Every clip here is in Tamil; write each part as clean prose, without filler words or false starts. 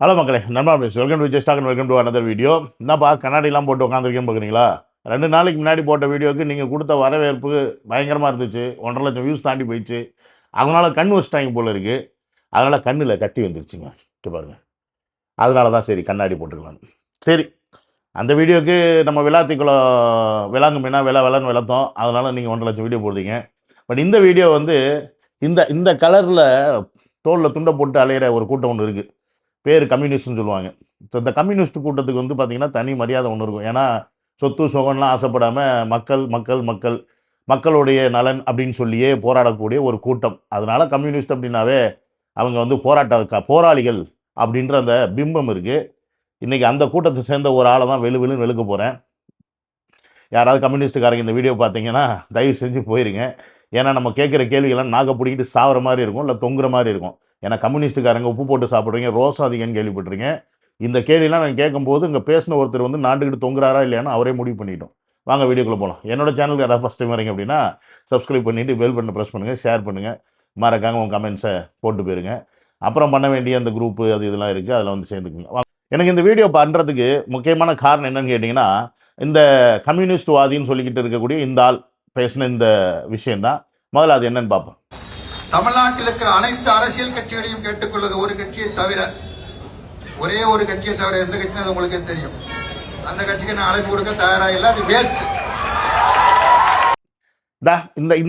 ஹலோ மக்களே, நண்பா please welcome to just talk and welcome to another video. என்னப்பா கண்ணாடிலாம் போட்டு உட்காந்துருக்கேன்னு பார்க்குறீங்களா? 2 நாளைக்கு முன்னாடி போட்ட வீடியோவுக்கு நீங்கள் கொடுத்த வரவேற்பு பயங்கரமாக இருந்துச்சு. 1,50,000 வியூஸ் தாண்டி போயிடுச்சு. அதனால் கண் வச்சுட்டாங்க போல இருக்குது. அதனால் கண்ணில் கட்டி வந்துருச்சுங்க. இங்கே பாருங்கள். அதனால தான் சரி கண்ணாடி போட்டுக்கலாம். சரி, அந்த வீடியோவுக்கு நம்ம விளாத்திக்குளம் விளாங்கு மீனா விளான்னு விளத்தோம். அதனால் நீங்கள் 1,50,000 வீடியோ போடுறீங்க. பட் இந்த வீடியோ வந்து இந்த இந்த கலரில் தோலில் துண்டை போட்டு அலையிற ஒரு கூட்டம் ஒன்று இருக்குது. பேர் கம்யூனிஸ்ட்னு சொல்லுவாங்க. ஸோ இந்த கம்யூனிஸ்ட் கூட்டத்துக்கு வந்து பார்த்திங்கன்னா தனி மரியாதை ஒன்று இருக்கும். ஏன்னா சொத்து சுகம்லாம் ஆசைப்படாமல் மக்கள் மக்கள் மக்கள் மக்களுடைய நலன் அப்படின்னு சொல்லியே போராடக்கூடிய ஒரு கூட்டம். அதனால் கம்யூனிஸ்ட் அப்படின்னாவே அவங்க வந்து போராளிகள் அப்படின்ற அந்த பிம்பம் இருக்குது. இன்றைக்கி அந்த கூட்டத்தை சேர்ந்த ஒரு ஆளை தான் வெளுன்னு வெளுக்க போகிறேன். யாராவது கம்யூனிஸ்ட்டுக்காரங்க இந்த வீடியோ பார்த்தீங்கன்னா தயவு செஞ்சு போயிருங்க. ஏன்னா நம்ம கேட்குற கேள்விகள்லாம் நாக்க பிடிக்கிட்டு சாகிற மாதிரி இருக்கும், இல்லை தொங்குற மாதிரி இருக்கும். ஏன்னா கம்யூனிஸ்ட்டுக்காரங்க உப்பு போட்டு சாப்பிட்றீங்க, ரோஸ் அதிகம்னு கேள்விப்பட்டிருங்க. இந்த கேள்வியெலாம் நான் கேட்கும்போது இங்கே பேசின ஒருத்தர் வந்து நாட்டுக்கிட்டு தொங்குறாரா இல்லையான்னு அவரே முடிவு பண்ணிட்டோம். வாங்க வீடியோக்குள்ளே போகலாம். என்னோட சேனலுக்கு யாராவது ஃபஸ்ட் டைம் வரீங்க அப்படின்னா சப்ஸ்கிரைப் பண்ணிவிட்டு பெல் பட்டனை ப்ரெஸ் பண்ணுங்கள், ஷேர் பண்ணுங்கள், மறக்காமல் உங்கள் கமெண்ட்ஸை போட்டு போயிருங்க. அப்புறம் பண்ண வேண்டிய அந்த குரூப்பு அது இதெல்லாம் இருக்குது, அதில் வந்து சேர்ந்துக்குங்க. எனக்கு இந்த வீடியோ பண்ணுறதுக்கு முக்கியமான காரணம் என்னன்னு கேட்டிங்கன்னா, இந்த கம்யூனிஸ்ட் வாதின்னு சொல்லிக்கிட்டு இருக்கக்கூடிய இந்த ஆள் பேசின இந்த விஷயந்தான். முதல்ல அது என்னன்னு பார்ப்போம். தமிழ்நாட்டில் இருக்கிற அனைத்து அரசியல் கட்சிகளையும் கேட்டுக்கொள்வது ஒரு கட்சியை தவிர, ஒரே ஒரு கட்சியை தவிர எந்த கட்சியும் அது உங்களுக்கே தெரியும். அந்த கட்சிக்கு நான் அழைப்பு கொடுக்க தயாரா இல்லை, அது வேஸ்ட்.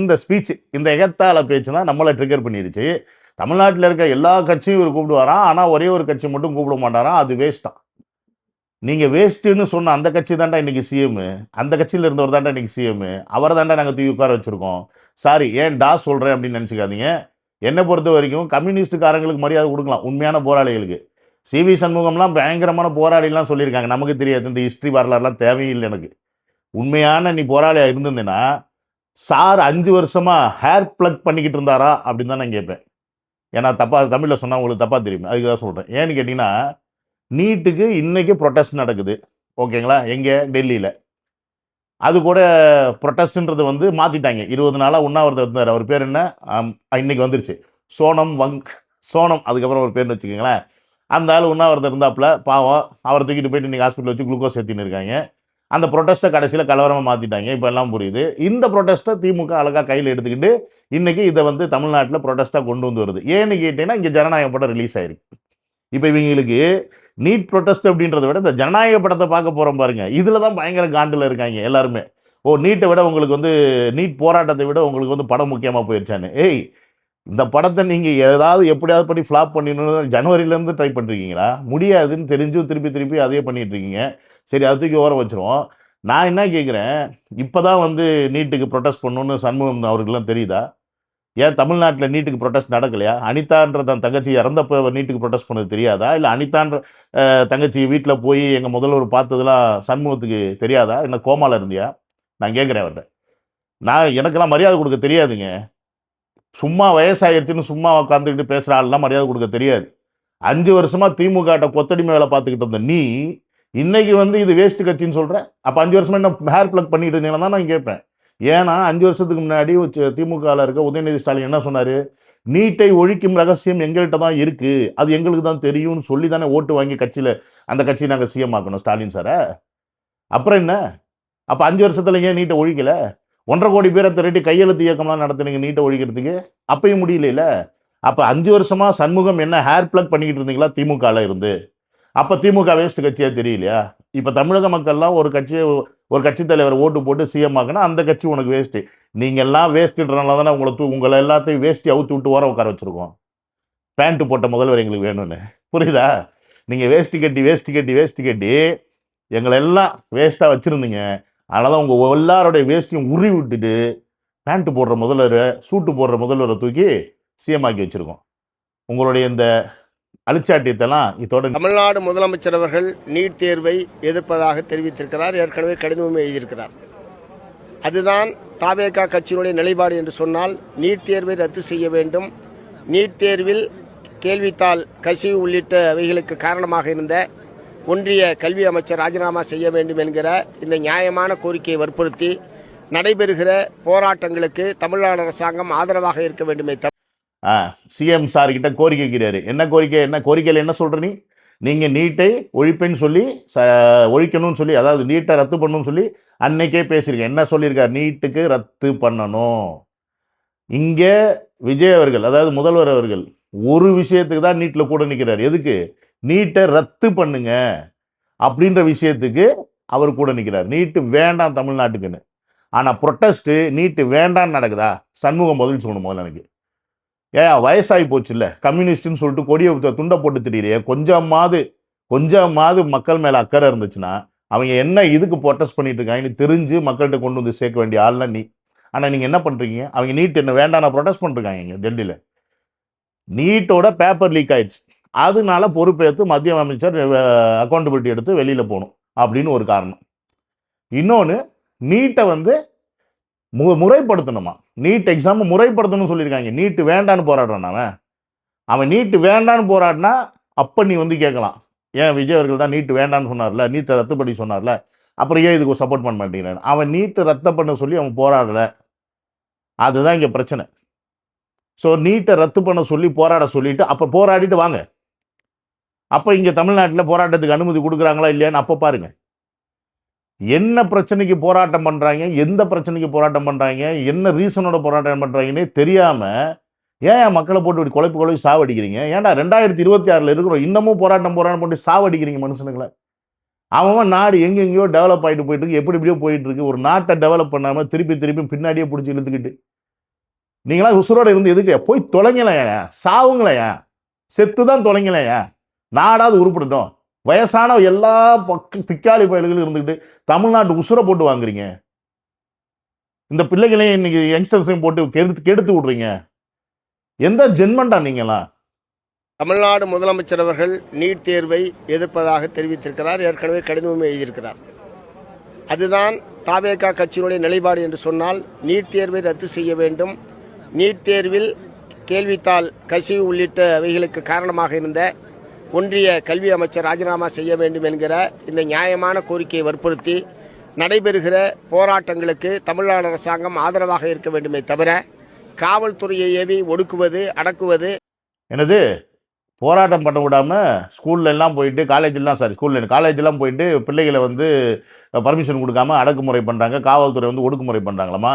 இந்த ஸ்பீச், இந்த எகத்தால பேச்சு தான் நம்மளை ட்ரிகர் பண்ணிருச்சு. தமிழ்நாட்டில் இருக்க எல்லா கட்சியும் இவர் கூப்பிடுவாராம், ஆனால் ஒரே ஒரு கட்சி மட்டும் கூப்பிட மாட்டாராம். அது வேஸ்ட்டான். நீங்கள் வேஸ்ட்டுன்னு சொன்ன அந்த கட்சி தாண்டா இன்றைக்கி சிஎம்மு, அந்த கட்சியில் இருந்தவர் தாண்டா இன்றைக்கி சிஎம்மு, அவரை தாண்டா நாங்கள் தூக்கி உட்கார வச்சுருக்கோம். சாரி, ஏன் டா சொல்கிறேன் அப்படின்னு நினச்சிக்காதீங்க. என்னை பொறுத்த வரைக்கும் கம்யூனிஸ்ட்டுக்காரங்களுக்கு மரியாதை கொடுக்கலாம், உண்மையான போராளிகளுக்கு. சிவி சண்முகம்லாம் பயங்கரமான போராளிலாம் சொல்லியிருக்காங்க, நமக்கு தெரியாது. இந்த ஹிஸ்ட்ரி வரலாறுலாம் தேவையில்லை எனக்கு. உண்மையான நீ போராளியாக இருந்திருந்தேன்னா சார் 5 வருஷமாக ஹேர் ப்ளக் பண்ணிக்கிட்டு இருந்தாரா அப்படின்னு தான் நான் கேட்பேன். ஏன்னா தப்பாக தமிழில் சொன்னால் உங்களுக்கு தப்பாக தெரியும், அதுக்கு தான் சொல்கிறேன். ஏன்னு கேட்டிங்கன்னா, நீட்டுக்கு இன்றைக்கி ப்ரொட்டஸ்ட் நடக்குது, ஓகேங்களா? எங்கே? டெல்லியில். அது கூட ப்ரொட்டஸ்ட்டுன்றது வந்து மாற்றிட்டாங்க. 20 நாளாக உண்ணாவிரதம் இருந்தார். அவர் பேர் என்ன? இன்றைக்கி வந்துருச்சு, சோனம். அதுக்கப்புறம் ஒரு பேர்னு வச்சுக்கோங்களேன். அந்த ஆள் உண்ணாவிரதம் இருந்தாப்புல, பாவம். அவரை தூக்கிட்டு போயிட்டு இன்றைக்கி ஹாஸ்பிட்டல் வச்சு குளுக்கோஸ் ஏற்றின்னு இருக்காங்க. அந்த ப்ரொட்டஸ்ட்டை கடைசியில் கலவரமாக மாற்றிட்டாங்க. இப்போ எல்லாம் புரியுது. இந்த ப்ரொட்டஸ்ட்டை திமுக அழகாக கையில் எடுத்துக்கிட்டு இன்றைக்கி இதை வந்து தமிழ்நாட்டில் ப்ரொட்டஸ்ட்டாக கொண்டு வந்து வருது. ஏன்னு கேட்டிங்கன்னா, இங்கே ஜனநாயக படம் ரிலீஸ் ஆகிருக்கு. இப்போ இவங்களுக்கு நீட் ப்ரொட்டஸ்ட் அப்படின்றத விட இந்த ஜனநாயக படத்தை பார்க்க போகிறோம் பாருங்கள், இதில் தான் பயங்கர காண்டில் இருக்காங்க எல்லாருமே. நீட்டை விட உங்களுக்கு வந்து நீட் போராட்டத்தை விட உங்களுக்கு வந்து படம் முக்கியமாக போயிடுச்சான்னு. இந்த படத்தை நீங்கள் ஏதாவது எப்படியாவது பண்ணி ஃப்ளாப் பண்ணிடணும் ஜனவரியிலேருந்து ட்ரை பண்ணுறீங்களா? முடியாதுன்னு தெரிஞ்சும் திருப்பி அதே பண்ணிகிட்ருக்கீங்க. சரி, அது தூக்கி ஓரம் வச்சுருவோம். நான் என்ன கேட்குறேன், இப்போ தான் வந்து நீட்டுக்கு ப்ரொட்டஸ்ட் பண்ணணுன்னு சண்முகம் அவருக்கெல்லாம் தெரியுதா? ஏன் தமிழ்நாட்டில் நீட்டுக்கு ப்ரொட்டஸ்ட் நடக்கலையா? அனிதான்ற தன் தங்கச்சி இறந்தப்போ நீட்டுக்கு ப்ரொட்டஸ்ட் பண்ணது தெரியாதா? இல்லை அனிதான்ற தங்கச்சி வீட்டில் போய் எங்கள் முதல்வர் பார்த்ததுலாம் சண்முகத்துக்கு தெரியாதா? என்ன கோமாவில் இருந்தியா? நான் கேட்குறேன் அவர்கிட்ட. எனக்கெல்லாம் மரியாதை கொடுக்க தெரியாதுங்க. சும்மா வயசாகிடுச்சுன்னு சும்மா உட்காந்துக்கிட்டு பேசுகிற ஆள்லாம் மரியாதை கொடுக்க தெரியாது. 5 வருஷமாக திமுகட்ட கொத்தடிமை வேலை பார்த்துக்கிட்டு இருந்த நீ இன்றைக்கி வந்து இது வேஸ்ட்டு கட்சின்னு சொல்கிறேன். அப்போ 5 வருஷமாக என்ன ஹேர் ப்ளக் பண்ணிட்டு இருந்தீங்கன்னா தான் நான் கேட்பேன். ஏன்னா 5 வருஷத்துக்கு முன்னாடி திமுகவில் இருக்க உதயநிதி ஸ்டாலின் என்ன சொன்னார்? நீட்டை ஒழிக்கும் ரகசியம் எங்கள்கிட்ட தான் இருக்குது, அது எங்களுக்கு தான் தெரியும்னு சொல்லி தானே ஓட்டு வாங்கி அந்த கட்சியை நாங்கள் சிஎம் ஆக்கணும் ஸ்டாலின் சாரை. அப்புறம் என்ன? அப்போ 5 வருஷத்தில் ஏன் நீட்டை ஒழிக்கலை? 1.5 கோடி பேரை திரட்டி கையெழுத்து இயக்கம்லாம் நடத்துனீங்க நீட்டை ஒழிக்கிறதுக்கு, அப்பயும் முடியல. அப்போ 5 வருஷமாக சண்முகம் என்ன ஹேர் ப்ளக் பண்ணிக்கிட்டு இருந்தீங்களா திமுகவில் இருந்து? அப்போ திமுக வேஸ்ட் கட்சியாக தெரியலையா? இப்போ தமிழக மக்கள்லாம் ஒரு கட்சி தலைவர் ஓட்டு போட்டு சிஎம் ஆக்கினா அந்த கட்சி உனக்கு வேஸ்ட்டு. நீங்கள்லாம் வேஸ்ட்டுன்றனால தானே உங்களை எல்லாத்தையும் வேஸ்ட்டி அவுத்து விட்டு ஓரம் உட்கார வச்சுருக்கோம். பேண்ட்டு போட்ட முதல்வர் எங்களுக்கு வேணும்னு, புரியுதா? நீங்கள் வேஸ்ட்டு கட்டி எங்களை எல்லாம் வேஸ்ட்டாக வச்சுருந்தீங்க. அதனால தான் உங்கள் எல்லாரோடைய வேஸ்ட்டையும் உருவி விட்டுட்டு பேண்ட்டு போடுற முதல்வர், சூட்டு போடுற முதல்வரை தூக்கி சிஎம் ஆக்கி வச்சுருக்கோம். உங்களுடைய இந்த அழிச்சாட்டியத்தெல்லாம் இதோட தமிழ்நாடு முதலமைச்சர் அவர்கள் நீட் தேர்வை எதிர்ப்பதாக தெரிவித்திருக்கிறார். ஏற்கனவே கடிதமும் எழுதியிருக்கிறார். அதுதான் தாவேகா கட்சியினுடைய நிலைப்பாடு என்று சொன்னால் நீட் தேர்வை ரத்து செய்ய வேண்டும். நீட் தேர்வில் கேள்வித்தாள் கசிவு உள்ளிட்டவைகளுக்கு காரணமாக இருந்த ஒன்றிய கல்வி அமைச்சர் ராஜினாமா செய்ய வேண்டும் என்கிற இந்த நியாயமான கோரிக்கையை வற்புறுத்தி நடைபெறுகிற போராட்டங்களுக்கு தமிழ்நாடு அரசாங்கம் ஆதரவாக இருக்க வேண்டுமே. சிஎம் சார் கிட்ட கோரிக்கை வைக்கிறாரு. என்ன கோரிக்கையில் என்ன சொல்ற? நீங்கள் நீட்டை ஒழிப்பேன்னு சொல்லி ஒழிக்கணும்னு சொல்லி, அதாவது நீட்டை ரத்து பண்ணணும்னு சொல்லி அன்னைக்கே பேசியிருக்கேன். என்ன சொல்லியிருக்கார்? நீட்டுக்கு ரத்து பண்ணணும். இங்கே விஜய் அவர்கள், அதாவது முதல்வர் அவர்கள், ஒரு விஷயத்துக்கு தான் நீட்டில் கூட நிற்கிறார். எதுக்கு? நீட்டை ரத்து பண்ணுங்க அப்படின்ற விஷயத்துக்கு அவர் கூட நிற்கிறார். நீட்டு வேண்டாம் தமிழ்நாட்டுக்குன்னு. ஆனால் ப்ரொட்டஸ்ட்டு நீட்டு வேண்டான்னு நடக்குதா? சண்முகம் பதில் சொல்லணும் முதல்ல எனக்கு. ஏன் வயசாகி போச்சு இல்லை, கம்யூனிஸ்ட்டுன்னு சொல்லிட்டு கொடியை துண்டை போட்டு திடீரே, கொஞ்சமாவது மக்கள் மேலே அக்கறை இருந்துச்சுன்னா அவங்க என்ன இதுக்கு ப்ரொட்டஸ்ட் பண்ணிட்டு இருக்காங்கன்னு தெரிஞ்சு மக்கள்கிட்ட கொண்டு வந்து சேர்க்க வேண்டிய ஆள்னா நீ. ஆனால் நீங்கள் என்ன பண்ணுறீங்க? அவங்க நீட் என்ன வேண்டாம் ப்ரொட்டஸ்ட் பண்ணிருக்காங்க இங்கே டெல்லியில். நீட்டோட பேப்பர் லீக் ஆயிடுச்சு, அதனால பொறுப்பேற்று மத்திய அமைச்சர் அக்கௌண்டபிலிட்டி எடுத்து வெளியில் போகணும் அப்படின்னு ஒரு காரணம். இன்னொன்று, நீட்டை வந்து முறைப்படுத்தணுமா? நீட் எக்ஸாம் முறைப்படுத்தணும்னு சொல்லியிருக்காங்க. நீட்டு வேண்டான்னு போராடுறான் அவன் நீட்டு வேண்டான்னு போராடினா அப்போ நீ வந்து கேட்கலாம், ஏன் விஜய் அவர்கள் தான் நீட்டு வேண்டான்னு சொன்னார்ல, நீட்டை ரத்து பண்ணி சொன்னார்ல, அப்புறம் ஏன் இதுக்கு சப்போர்ட் பண்ண மாட்டேங்கிறான்? அவன் நீட்டு ரத்து பண்ண சொல்லி அவன் போராடலை, அதுதான் இங்கே பிரச்சனை. ஸோ நீட்டை ரத்து பண்ண சொல்லி போராட சொல்லிட்டு அப்போ போராடிட்டு வாங்க. அப்போ இங்கே தமிழ்நாட்டில் போராட்டத்துக்கு அனுமதி கொடுக்குறாங்களா இல்லையான்னு அப்போ பாருங்க. என்ன பிரச்சனைக்கு போராட்டம் பண்ணுறாங்க, எந்த பிரச்சனைக்கு போராட்டம் பண்ணுறாங்க, என்ன ரீசனோட போராட்டம் பண்ணுறாங்கன்னே தெரியாமல் ஏன் மக்களை போட்டு இப்படி குழப்பி சாவடிக்கிறீங்க? ஏன்டா 2026 இருக்கிறோம், இன்னமும் போராட்டம் போட்டு சாவடிக்கிறீங்க மனுஷனுங்களை? அவன் நாடு எங்கெங்கேயோ டெவலப் ஆகிட்டு போயிட்டு இருக்கு, எப்படியோ போயிட்டு இருக்கு. ஒரு நாட்டை டெவலப் பண்ணாமல் திருப்பி பின்னாடியே பிடிச்சி இழுத்துக்கிட்டு நீங்களாம் உசுரோடு இருந்து எதுக்கு? போய் தொலைங்களையா, சாவுங்களையா, செத்து தான் தொலைங்களையா, நாடாவது உருப்பிடட்டும். வயசான எல்லா பிக்காளி பயல்களும் இருந்துக்கிட்டு தமிழ்நாட்டு உசுரை போட்டு வாங்குறீங்க. இந்த பிள்ளைகளையும் இன்னைக்கு யங்ஸ்டர்ஸையும் போட்டு கெடுத்து விடுறீங்க. எந்த ஜென்மண்டா நீங்களா? தமிழ்நாடு முதலமைச்சர் அவர்கள் நீட் தேர்வை எதிர்ப்பதாக தெரிவித்திருக்கிறார். ஏற்கனவே கடிதமும் எழுதியிருக்கிறார். அதுதான் தாவேகா கட்சியினுடைய நிலைப்பாடு என்று சொன்னால் நீட் தேர்வை ரத்து செய்ய வேண்டும். நீட் தேர்வில் கேள்வித்தாள் கசிவு உள்ளிட்டவைகளுக்கு காரணமாக இருந்த ஒன்றிய கல்வி அமைச்சர் ராஜினாமா செய்ய வேண்டும் என்கிற இந்த நியாயமான கோரிக்கையை வற்புறுத்தி நடைபெறுகிற போராட்டங்களுக்கு தமிழ்நாடு அரசாங்கம் ஆதரவாக இருக்க வேண்டுமே தவிர காவல்துறையை ஏவி ஒடுக்குவது, அடக்குவது. எனது போராட்டம் பண்ண விடாமல் ஸ்கூல்லாம் போயிட்டு காலேஜெல்லாம் போயிட்டு பிள்ளைகளை வந்து பர்மிஷன் கொடுக்காம அடக்குமுறை பண்ணுறாங்க, காவல்துறை வந்து ஒடுக்குமுறை பண்ணுறாங்களாமா?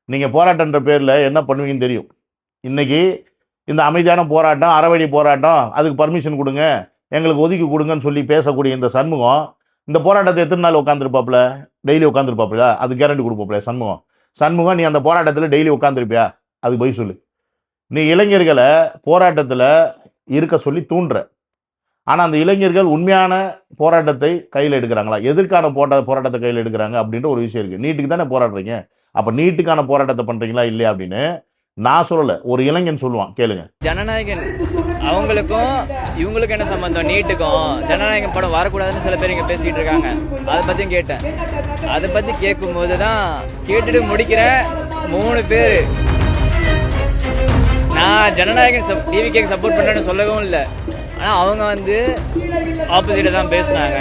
நீங்கள் போராட்டன்ற பேரில் என்ன பண்ணுவீங்கன்னு தெரியும். இன்றைக்கி இந்த அமைதியான போராட்டம், அறவழி போராட்டம், அதுக்கு பர்மிஷன் கொடுங்க, எங்களுக்கு ஒதுக்கி கொடுங்கன்னு சொல்லி பேசக்கூடிய இந்த சண்முகம் இந்த போராட்டத்தை எத்தனை நாள் உட்காந்துருப்பாப்புல? டெய்லி உட்காந்துருப்பாப்புல? அது கேரண்டி கொடுப்பாப்புல சண்முகம்? நீ அந்த போராட்டத்தில் டெய்லி உட்காந்துருப்பியா? அதுக்கு போய் சொல்லு. நீ இளைஞர்களை போராட்டத்தில் இருக்க சொல்லி தூண்டுற, ஆனால் அந்த இளைஞர்கள் உண்மையான போராட்டத்தை கையில் எடுக்கிறாங்களா? எதற்கான போராட்டத்தை கையில் எடுக்கிறாங்க அப்படின்ற ஒரு விஷயம் இருக்குது. நீட்டுக்கு தானே போராடுறீங்க, அப்போ நீட்டுக்கான போராட்டத்தை பண்ணுறீங்களா இல்லையா அப்படின்னு நான் சொல்லலை, ஒரு இளைஞன் சொல்லுவான், கேளுங்க. ஜனநாயகன் அவங்களுக்கும் இவங்களுக்கும் என்ன சம்பந்தம்? நீட்டுக்கும் ஜனநாயகம் படம் வரக்கூடாதுன்னு சில பேர் இங்கே பேசிக்கிட்டு இருக்காங்க. அதை பற்றியும் கேட்டேன். அதை பற்றி கேட்கும்போது தான் கேட்டுட்டு முடிக்கிற 3 பேர் நான் ஜனநாயகன் டிவிகேக்கு சப்போர்ட் பண்ணுறேன்னு சொல்லவும் இல்லை. ஆனால் அவங்க வந்து ஆப்போசிட்டை தான் பேசினாங்க.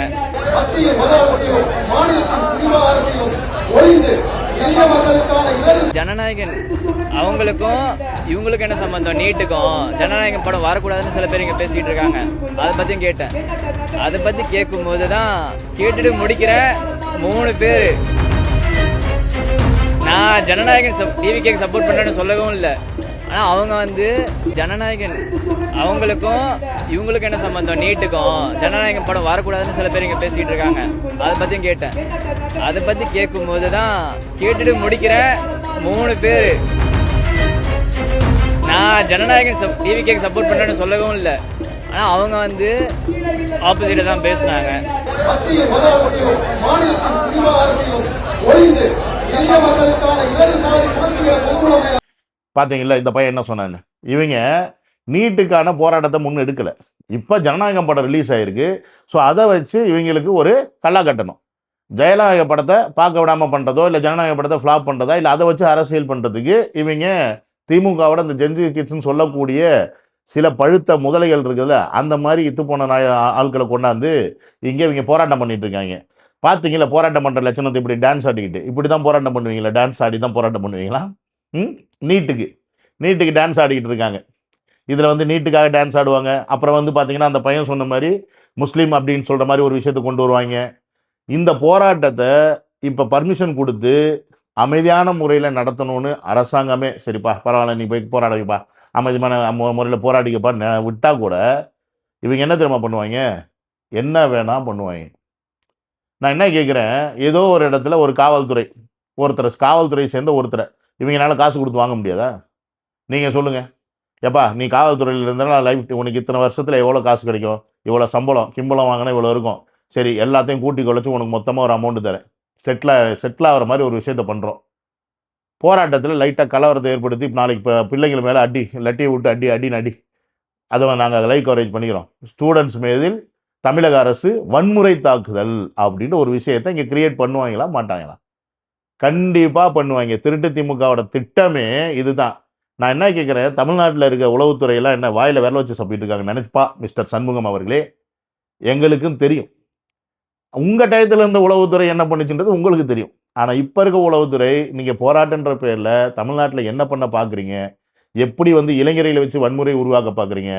ஜனநாயகன் அவங்களுக்கும் இவங்களுக்கும் என்ன சம்பந்தம்? நீட்டுக்கும் ஜனநாயகம் படம் வரக்கூடாதுன்னு சில பேர் இங்கே பேசிக்கிட்டு இருக்காங்க. அதை பற்றியும் கேட்டேன். அதை பற்றி கேட்கும்போது தான் கேட்டுட்டு முடிக்கிற 3 பேர் நான் ஜனநாயகன் டிவிகேக்கு சப்போர்ட் பண்ணுறேன்னு சொல்லவும் இல்லை. ஆனால் அவங்க வந்து ஜனநாயகன் அவங்களுக்கும் இவங்களுக்கும் என்ன சம்பந்தம்? நீட்டுக்கும் ஜனநாயகம் படம் வரக்கூடாதுன்னு சில பேர் இங்கே பேசிக்கிட்டு இருக்காங்க. அதை பற்றியும் கேட்டேன். அதை பற்றி கேட்கும்போது தான் கேட்டுட்டு முடிக்கிற 3 பேர் நான் ஜனநாயகன் டிவிகேக்கு சப்போர்ட் பண்ணுறேன்னு சொல்லவும் இல்லை. ஆனால் அவங்க வந்து ஆப்போசிட்டை தான் பேசினாங்க. பார்த்தீங்களா இந்த பையன் என்ன சொன்னான்னு? இவங்க நீட்டுக்கான போராட்டத்தை முன்னெடுக்கலை. இப்போ ஜனநாயகம் படம் ரிலீஸ் ஆகிருக்கு. ஸோ அதை வச்சு இவங்களுக்கு ஒரு கல்லா கட்டணும். ஜனநாயக படத்தை பார்க்க விடாமல் பண்ணுறதோ, இல்லை ஜனநாயக படத்தை ஃப்ளாப் பண்ணுறதா, இல்லை அதை வச்சு அரசியல் பண்ணுறதுக்கு இவங்க திமுகவோட இந்த ஜென்ஜி கிட்ஸ்ன்னு சொல்லக்கூடிய சில பழுத்த முதலைகள் இருக்குதுல்ல, அந்த மாதிரி இத்து போன ஆட்களை கொண்டாந்து இங்கே இவங்க போராட்டம் பண்ணிட்டு இருக்காங்க. பார்த்தீங்களா போராட்டம் பண்ணுற லட்சணத்தை? இப்படி டான்ஸ் ஆடிக்கிட்டு இப்படி தான் போராட்டம் பண்ணுவீங்களா? டான்ஸ் ஆடி தான் போராட்டம் பண்ணுவீங்களா? நீட்டுக்கு டான்ஸ் ஆடிக்கிட்டு இருக்காங்க. இதில் வந்து நீட்டுக்காக டான்ஸ் ஆடுவாங்க. அப்புறம் வந்து பார்த்தீங்கன்னா அந்த பையன் சொன்ன மாதிரி முஸ்லீம் அப்படின்னு சொல்கிற மாதிரி ஒரு விஷயத்தை கொண்டு வருவாங்க. இந்த போராட்டத்தை இப்போ பர்மிஷன் கொடுத்து அமைதியான முறையில் நடத்தணும்னு அரசாங்கமே சரிப்பா பரவாயில்ல நீ போய் போராடுவீப்பா அமைதியான முறையில் போராடிக்கப்பா விட்டால் கூட இவங்க என்ன தெரியுமா பண்ணுவாங்க, என்ன வேணால் பண்ணுவாங்க. நான் என்ன கேட்குறேன், ஏதோ ஒரு இடத்துல ஒரு காவல்துறை சேர்ந்த ஒருத்தரை இவங்களால காசு கொடுத்து வாங்க முடியாதா? நீங்கள் சொல்லுங்கள். எப்பா நீ காவல்துறையில் இருந்தாலும் லைஃப் உனக்கு இத்தனை வருஷத்தில் எவ்வளோ காசு கிடைக்கும், இவ்வளோ கிம்பளம் வாங்கினா இவ்வளோ இருக்கும், சரி எல்லாத்தையும் கூட்டி குறைச்சி உனக்கு மொத்தமாக ஒரு அமௌண்ட்டு தரேன், செட்டில் ஆகிற மாதிரி ஒரு விஷயத்த பண்ணுறோம். போராட்டத்தில் லைட்டாக கலவரத்தை ஏற்படுத்தி நாளைக்கு பிள்ளைங்கள் மேலே லட்டியை விட்டு அடி அதை நாங்கள் லைவ் கவரேஜ் பண்ணிக்கிறோம். ஸ்டூடெண்ட்ஸ் மீதில் தமிழக அரசு வன்முறை தாக்குதல் அப்படின்னு ஒரு விஷயத்தை இங்கே கிரியேட் பண்ணுவாங்களா மாட்டாங்களா? கண்டிப்பாக பண்ணுவாங்க. திருட்டு திமுகவோட திட்டமே இதுதான். நான் என்ன கேட்குறேன், தமிழ்நாட்டில் இருக்க உளவுத்துறையெல்லாம் என்ன வாயில் விரல வச்சு சாப்பிட்டு இருக்காங்க நினைப்பா மிஸ்டர் சண்முகம் அவர்களே, எங்களுக்கும் தெரியும். உங்கள் டயத்தில் இருந்த உளவுத்துறை என்ன பண்ணுச்சுன்றது உங்களுக்கு தெரியும். ஆனால் இப்போ இருக்க உளவுத்துறை நீங்கள் போராட்டன்ற பேரில் தமிழ்நாட்டில் என்ன பண்ண பார்க்குறீங்க, எப்படி வந்து இளைஞர்களை வச்சு வன்முறை உருவாக்க பார்க்குறீங்க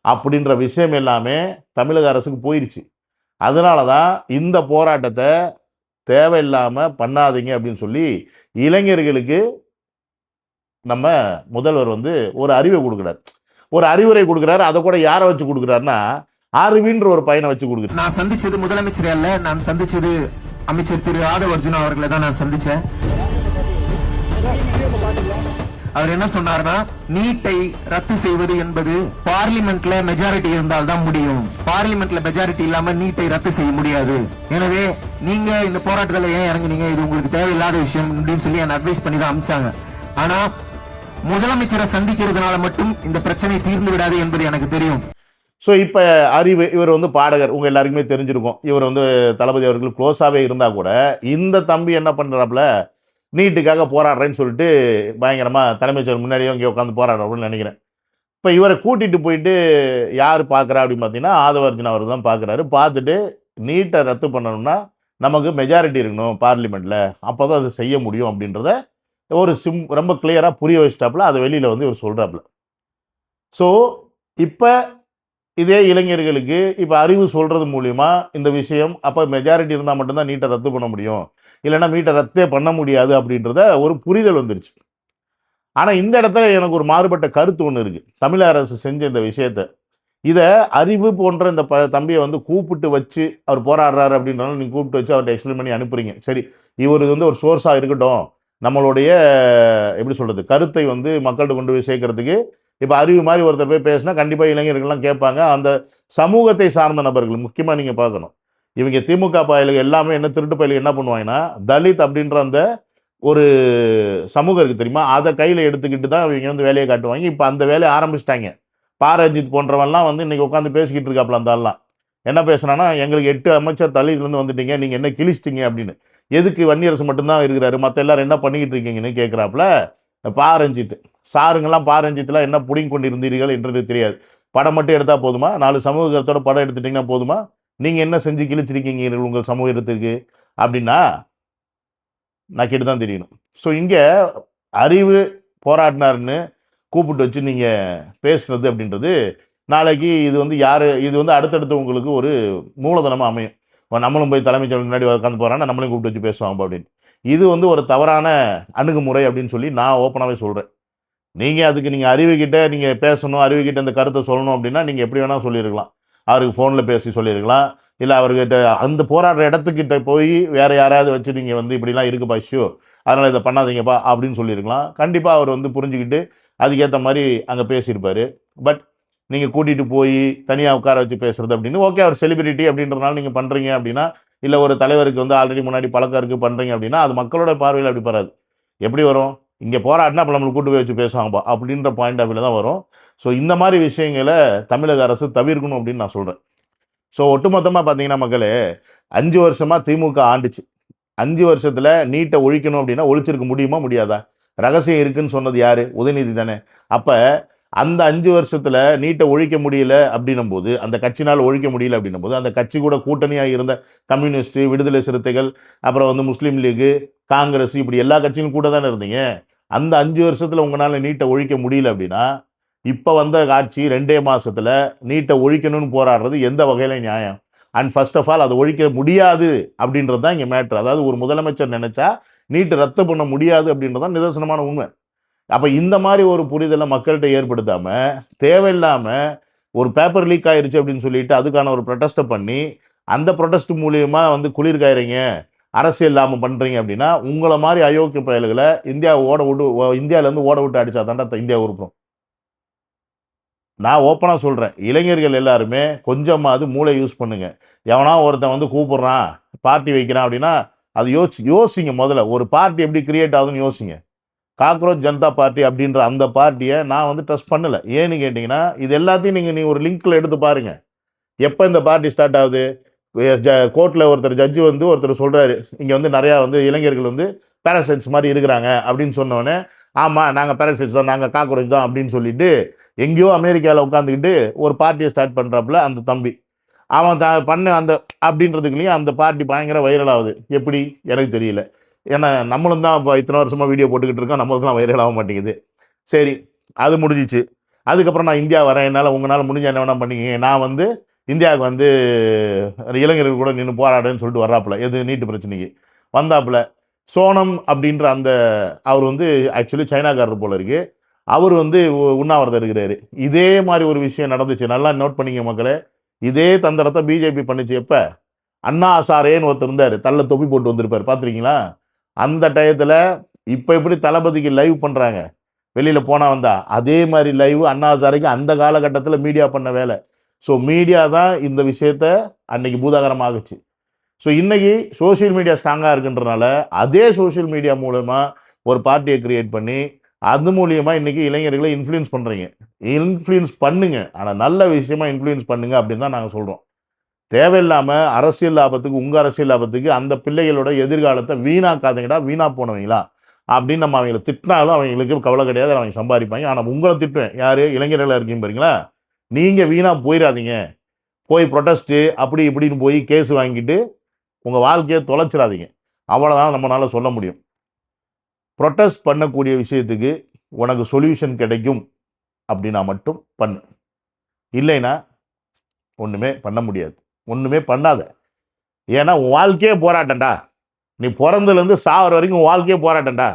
அப்படின்ற விஷயம் எல்லாமே தமிழக அரசுக்கு போயிடுச்சு. அதனால தான் இந்த போராட்டத்தை தேவையில்லாமல் பண்ணாதீங்க அப்படின்னு சொல்லி இளைஞர்களுக்கு நம்ம முதல்வர் வந்து ஒரு அறிவுரை கொடுக்குறாரு. அதை கூட யாரை வச்சு கொடுக்குறாருன்னா ஆர்வின்ற ஒரு பையனை வச்சு கொடுக்குறாரு. நான் சந்திச்சது முதலமைச்சர் அல்ல, நான் சந்திச்சது அமைச்சர் திரு ஆதவ் அர்ஜுனா அவர்களை தான் நான் சந்திச்சேன். அவர் என்ன சொன்னார்னா, நீட்டை ரத்து செய்வது என்பது பார்லிமெண்ட்ல மெஜாரிட்டி இருந்தால் தான் முடியும், பார்லிமெண்ட்ல மெஜாரிட்டி இல்லாம நீட்டை ரத்து செய்ய முடியாது, எனவே நீங்க இந்த போராட்டத்தில் ஏன் இறங்குனீங்க, இது உங்களுக்கு தேவையில்லாத விஷயம் அப்படின்னு சொல்லி என்ன அட்வைஸ் பண்ணி தான் அனுப்பிச்சாங்க. ஆனா முதலமைச்சரை சந்திக்கிறதுனால மட்டும் இந்த பிரச்சனை தீர்ந்து விடாது என்பது எனக்கு தெரியும். ஸோ இப்போ அறிவு இவர் வந்து பாடகர், உங்கள் எல்லாருக்குமே தெரிஞ்சிருக்கும். இவர் வந்து தளபதி அவர்கள் க்ளோஸாகவே இருந்தால் கூட இந்த தம்பி என்ன பண்ணுறாப்புல, நீட்டுக்காக போராடுறேன்னு சொல்லிட்டு பயங்கரமாக தலைமைச் செயலர் முன்னாடியே இங்கே உட்காந்து போராடுறோம்னு நினைக்கிறேன். இப்போ இவரை கூட்டிகிட்டு போயிட்டு யார் பார்க்குறா அப்படின்னு பார்த்தீங்கன்னா ஆதவ அர்ஜுனா அவர் தான் பார்க்குறாரு. பார்த்துட்டு நீட்டை ரத்து பண்ணணும்னா நமக்கு மெஜாரிட்டி இருக்கணும் பார்லிமெண்ட்டில், அப்போ தான் அது செய்ய முடியும் அப்படின்றத ஒரு ரொம்ப கிளியராக புரிய வச்சிட்டாப்புல. அதை வெளியில் வந்து இவர் சொல்கிறாப்புல. ஸோ இப்போ இதே இளைஞர்களுக்கு இப்போ அறிவு சொல்கிறது மூலிமா இந்த விஷயம், அப்போ மெஜாரிட்டி இருந்தால் மட்டும்தான் நீட்டை ரத்து பண்ண முடியும், இல்லைன்னா நீட்டை ரத்தே பண்ண முடியாது அப்படின்றத ஒரு புரிதல் வந்துருச்சு. ஆனால் இந்த இடத்துல எனக்கு ஒரு மாறுபட்ட கருத்து ஒன்று இருக்குது. தமிழக அரசு செஞ்ச இந்த விஷயத்தை, இதை அறிவு போன்ற இந்த தம்பியை வந்து கூப்பிட்டு வச்சு அவர் போராடுறாரு அப்படின்றனால நீங்கள் கூப்பிட்டு வச்சு அவர்கிட்ட எக்ஸ்பிளைன் பண்ணி அனுப்புறீங்க. சரி, இவர் வந்து ஒரு சோர்ஸாக இருக்கட்டும், நம்மளுடைய எப்படி சொல்கிறது கருத்தை வந்து மக்கள்கிட்ட கொண்டு போய் சேர்க்கறதுக்கு. இப்போ அறிவு மாதிரி ஒருத்தர் போய் பேசினா கண்டிப்பாக இளைஞர்கள்லாம் கேட்பாங்க. அந்த சமூகத்தை சார்ந்த நபர்கள் முக்கியமாக நீங்கள் பார்க்கணும். இவங்க திமுக பயலுக்கு எல்லாமே என்ன திருட்டு பயலுக்கு என்ன பண்ணுவாங்கன்னா, தலித் அப்படின்ற அந்த ஒரு சமூகம் இருக்குது தெரியுமா, அதை கையில் எடுத்துக்கிட்டு தான் இவங்க வந்து வேலையை காட்டுவாங்க. இப்போ அந்த வேலையை ஆரம்பிச்சிட்டாங்க. பாரஞ்சித் போன்றவன்லாம் வந்து இன்றைக்கி உட்காந்து பேசிக்கிட்டு இருக்காப்புல. அந்த ஆள்லாம் என்ன பேசுனான்னா, எங்களுக்கு 8 அமைச்சர் தலித்லேருந்து வந்துட்டீங்க, நீங்கள் என்ன கிழிச்சிட்டிங்க அப்படின்னு. எதுக்கு வன்னியரசு மட்டும்தான் இருக்கிறாரு, மற்ற எல்லாரும் என்ன பண்ணிக்கிட்டு இருக்கீங்கன்னு கேட்குறாப்புல பாரஞ்சித். சாருங்கெல்லாம் பாரஞ்சித்லாம் என்ன புடிங்கி கொண்டு இருந்தீர்கள் என்று தெரியாது, படம் மட்டும் எடுத்தால் போதுமா, 4 சமூகத்தோட படம் எடுத்துட்டிங்கன்னா போதுமா, நீங்கள் என்ன செஞ்சு கிழிச்சிருக்கீங்க உங்கள் சமூகத்துக்கு அப்படின்னா நான் கேட்டு தான் தெரியணும். ஸோ இங்கே அறிவு போராடினார்னு கூப்பிட்டு வச்சு நீங்கள் பேசுனது அப்படின்றது நாளைக்கு இது வந்து இது வந்து அடுத்தடுத்து உங்களுக்கு ஒரு மூலதனமாக அமையும். நம்மளும் போய் தலைமைச் செயலர் முன்னாடி உட்காந்து போகிறான்னா நம்மளையும் கூப்பிட்டு வச்சு பேசுவாங்க அப்படின்னு. இது வந்து ஒரு தவறான அணுகுமுறை அப்படின்னு சொல்லி நான் ஓப்பனாகவே சொல்கிறேன். நீங்கள் அறிவுக்கிட்ட நீங்கள் பேசணும், அறிவுக்கிட்ட இந்த கருத்தை சொல்லணும் அப்படின்னா நீங்கள் எப்படி வேணால் சொல்லியிருக்கலாம். அவருக்கு ஃபோனில் பேசி சொல்லியிருக்கலாம், இல்லை அவர்கிட்ட அந்த போராடுற இடத்துக்கிட்ட போய் வேறு யாராவது வச்சு நீங்கள் வந்து இப்படிலாம் இருக்குப்பா இஷ்யூ, அதனால் இதை பண்ணாதீங்கப்பா அப்படின்னு சொல்லியிருக்கலாம். கண்டிப்பாக அவர் வந்து புரிஞ்சுக்கிட்டு அதுக்கேற்ற மாதிரி அங்கே பேசியிருப்பார். பட் நீங்கள் கூட்டிகிட்டு போய் தனியாக உட்கார வச்சு பேசுகிறது அப்படின்னு, ஓகே அவர் செலிபிரிட்டி அப்படின்றனால நீங்கள் பண்ணுறீங்க அப்படின்னா, இல்லை ஒரு தலைவருக்கு வந்து ஆல்ரெடி முன்னாடி பழக்கம் இருக்குது பண்ணுறீங்க அப்படின்னா, அது மக்களோட பார்வையில் அப்படி வராது. எப்படி வரும், இங்கே போராடினா அப்போ நம்மளுக்கு கூட்டு போய் வச்சு பேசுவாங்கப்பா அப்படின்ற பாயிண்ட் ஆஃப் வியூவில் தான் வரும். ஸோ இந்த மாதிரி விஷயங்களை தமிழக அரசு தவிர்க்கணும் அப்படின்னு நான் சொல்கிறேன். ஸோ ஒட்டுமொத்தமாக பார்த்தீங்கன்னா மக்களே, 5 வருஷமாக திமுக ஆண்டுச்சு. 5 வருஷத்தில் நீட்டை ஒழிக்கணும் அப்படின்னா ஒழிச்சிருக்க முடியுமா முடியாதா? ரகசியம் இருக்குன்னு சொன்னது யார்? உதயநிதி தானே. அப்போ அந்த 5 வருஷத்தில் நீட்டை ஒழிக்க முடியல அப்படின்னும் போது, அந்த கட்சினால் ஒழிக்க முடியல அப்படின்னும் போது, அந்த கட்சி கூட கூட்டணியாக இருந்த கம்யூனிஸ்ட்டு, விடுதலை சிறுத்தைகள், அப்புறம் வந்து முஸ்லீம் லீகு, காங்கிரஸ், இப்படி எல்லா கட்சிகளும் கூட தானே இருந்தீங்க. அந்த 5 வருஷத்தில் உங்களால் நீட்டை ஒழிக்க முடியல அப்படின்னா இப்போ வந்த ஆட்சி 2 மாசத்துல நீட்டை ஒழிக்கணும்னு போராடுறது எந்த வகையில நியாயம்? அண்ட் ஃபர்ஸ்ட் ஆஃப் ஆல் அதை ஒழிக்க முடியாது அப்படின்றது தான் இங்கே மேட்ரு. அதாவது ஒரு முதலமைச்சர் நினைச்சா நீட்டு ரத்து பண்ண முடியாது அப்படின்றது தான் நிதர்சனமான உண்மை. அப்போ இந்த மாதிரி ஒரு புரிதலை மக்கள்கிட்ட ஏற்படுத்தாம தேவையில்லாம ஒரு பேப்பர் லீக் ஆயிருச்சு அப்படின்னு சொல்லிட்டு அதுக்கான ஒரு ப்ரொட்டஸ்ட்டை பண்ணி அந்த ப்ரொட்டஸ்ட் மூலியமா வந்து குளிர் காயறீங்க, அரசியல் இல்லாமல் பண்ணுறீங்க அப்படின்னா உங்களை மாதிரி அயோக்கிய பயல்களை இந்தியாவிலேருந்து ஓட விட்டு அடிச்சா தாண்டா இந்தியா உருப்படும். நான் ஓப்பனாக சொல்கிறேன், இளைஞர்கள் எல்லாருமே கொஞ்சமாவது மூளை யூஸ் பண்ணுங்க. எவனா ஒருத்தன் வந்து கூப்பிட்றான், பார்ட்டி வைக்கிறான் அப்படின்னா அது யோசிங்க. முதல்ல ஒரு பார்ட்டி எப்படி கிரியேட் ஆகுதுன்னு யோசிங்க. காக்ரோச் ஜனதா பார்ட்டி அப்படின்ற அந்த பார்ட்டியை நான் வந்து ட்ரஸ்ட் பண்ணலை. ஏன்னு கேட்டிங்கன்னா இது எல்லாத்தையும் நீங்கள் ஒரு லிங்க்கில் எடுத்து பாருங்கள். எப்போ இந்த பார்ட்டி ஸ்டார்ட் ஆகுது? கோர்ட்டில் ஒருத்தர் சொல்கிறாரு, இங்கே வந்து நிறையா வந்து இளைஞர்கள் வந்து பேரசைட்ஸ் மாதிரி இருக்கிறாங்க அப்படின்னு சொன்னோடனே, ஆமாம் நாங்கள் பேரசைட்ஸ் தான், நாங்கள் காக்ரோச் தான் அப்படின்னு சொல்லிட்டு எங்கேயோ அமெரிக்காவில் உட்காந்துக்கிட்டு ஒரு பார்ட்டியை ஸ்டார்ட் பண்ணுறாப்புல அந்த தம்பி. அவன் பண்ண அந்த அப்படின்றதுக்குள்ளேயும் அந்த பார்ட்டி பயங்கர வைரல் ஆகுது. எப்படி எனக்கு தெரியல. ஏன்னா நம்மளும் தான் இப்போ இத்தனை வருஷமாக வீடியோ போட்டுக்கிட்டு இருக்கோம், நம்மளுக்குலாம் வைரல் ஆக மாட்டேங்குது. சரி, அது முடிஞ்சிச்சு. அதுக்கப்புறம் நான் இந்தியா வரேன், என்னால் உங்களால் முடிஞ்ச என்ன வேணால் பண்ணிக்கிங்க, நான் வந்து இந்தியாவுக்கு வந்து இளைஞர்கள் கூட நின்று போராடுன்னு சொல்லிட்டு வர்றாப்புல. எது நீட்டு பிரச்சனைக்கு வந்தாப்புல. சோனம் அப்படின்ற அந்த அவர் வந்து ஆக்சுவலி சைனாக்காரர் போல இருக்கு. அவர் வந்து உண்ணாவிரதம் இருக்கிறாரு. இதே மாதிரி ஒரு விஷயம் நடந்துச்சு, நல்லா நோட் பண்ணிங்க மக்களே. இதே தந்திரத்தை பிஜேபி பண்ணிச்சு. எப்போ? அண்ணா ஹசாரேன்னு ஒருத்தர் இருந்தார், தள்ள தொப்பி போட்டு வந்திருப்பார், பார்த்துருக்கீங்களா? அந்த டயத்தில் இப்போ எப்படி தளபதிக்கு லைவ் பண்ணுறாங்க வெளியில் போனால் வந்தா, அதே மாதிரி லைவ் அண்ணா ஹசாரேக்கு அந்த காலகட்டத்தில் மீடியா பண்ண வேலை. ஸோ மீடியா தான் இந்த விஷயத்த அன்னைக்கு பூதாகரம் ஆகுச்சு. ஸோ இன்னைக்கு சோஷியல் மீடியா ஸ்ட்ராங்காக இருக்குன்றனால அதே சோஷியல் மீடியா மூலமாக ஒரு பார்ட்டியை கிரியேட் பண்ணி அது மூலியமாக இன்றைக்கி இளைஞர்களை இன்ஃப்ளூயன்ஸ் பண்ணுறீங்க. இன்ஃப்ளூயன்ஸ் பண்ணுங்க, ஆனால் நல்ல விஷயமா இன்ஃப்ளூயன்ஸ் பண்ணுங்க அப்படின்னு தான் நாங்கள் சொல்கிறோம். தேவையில்லாமல் அரசியல் லாபத்துக்கு, உங்கள் அரசியல் லாபத்துக்கு அந்த பிள்ளைகளோட எதிர்காலத்தை வீணாக்காதீங்கடா, வீணாக போனவங்களா அப்படின்னு நம்ம அவங்கள திட்டினாலும் அவங்களுக்கு கவலை கிடையாது, அவங்க சம்பாதிப்பாங்க. ஆனால் உங்களை திட்டுவேன், யார் இளைஞர்களாக இருக்கீங்க பாருங்களா, நீங்கள் வீணாக போயிடாதீங்க. போய் ப்ரொட்டஸ்ட்டு அப்படி இப்படின்னு போய் கேஸ் வாங்கிட்டு உங்கள் வாழ்க்கையை தொலைச்சிடாதீங்க. அவ்வளோதான் நம்மளால் சொல்ல முடியும். ப்ரொட்டஸ்ட் பண்ணக்கூடிய விஷயத்துக்கு உனக்கு சொல்யூஷன் கிடைக்கும் அப்படின்னா மட்டும் பண்ணு, இல்லைன்னா ஒன்றுமே பண்ண முடியாது. ஒன்றுமே பண்ணாத. ஏன்னா உன் வாழ்க்கையே போராட்டம்டா. நீ பிறந்ததுலேருந்து சாகிற வரைக்கும் உன் வாழ்க்கையே போராட்டம்டா.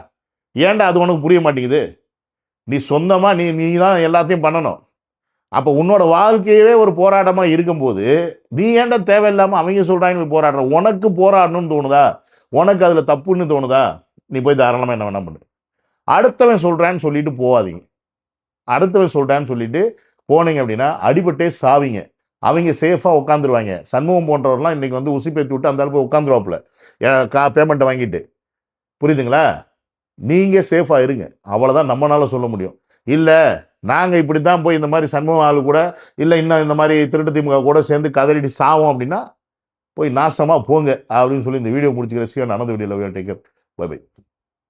ஏன்டா அது உனக்கு புரிய மாட்டேங்குது? நீ சொந்தமாக நீ தான் எல்லாத்தையும் பண்ணணும். அப்போ உன்னோட வாழ்க்கையவே ஒரு போராட்டமாக இருக்கும்போது நீ ஏன்டா தேவையில்லாமல் அவங்க சொல்கிறாங்க போராடுற? உனக்கு போராடணும்னு தோணுதா? உனக்கு அதில் தப்புன்னு தோணுதா? நீ போய் தாராளமாக என்ன வேணா பண்ணு. அடுத்தவன் சொல்கிறான்னு சொல்லிட்டு போகாதீங்க. அடுத்தவன் சொல்கிறான்னு சொல்லிட்டு போனீங்க அப்படின்னா அடிபட்டே சாவிங்க. அவங்க சேஃபாக உட்காந்துருவாங்க. சண்முகம் போன்றவர்லாம் இன்றைக்கி வந்து உசிப்பேற்றி விட்டு அந்த அளவுக்கு உட்காந்துருவாப்புல பேமெண்ட்டை வாங்கிட்டு. புரியுதுங்களா? நீங்கள் சேஃபாக இருங்க, அவ்வளோதான் நம்மளால சொல்ல முடியும். இல்லை நாங்கள் இப்படி தான் போய் இந்த மாதிரி சண்முகம் ஆளு கூட இல்லை இன்னும் இந்த மாதிரி திருட்டு திமுக கூட சேர்ந்து கதறிட்டு சாவோம் அப்படின்னா போய் நாசமாக போங்க அப்படின்னு சொல்லி இந்த வீடியோ முடிச்சுக்கிற விஷயம் நடந்த வீடியோவில் டேக்கர். By by.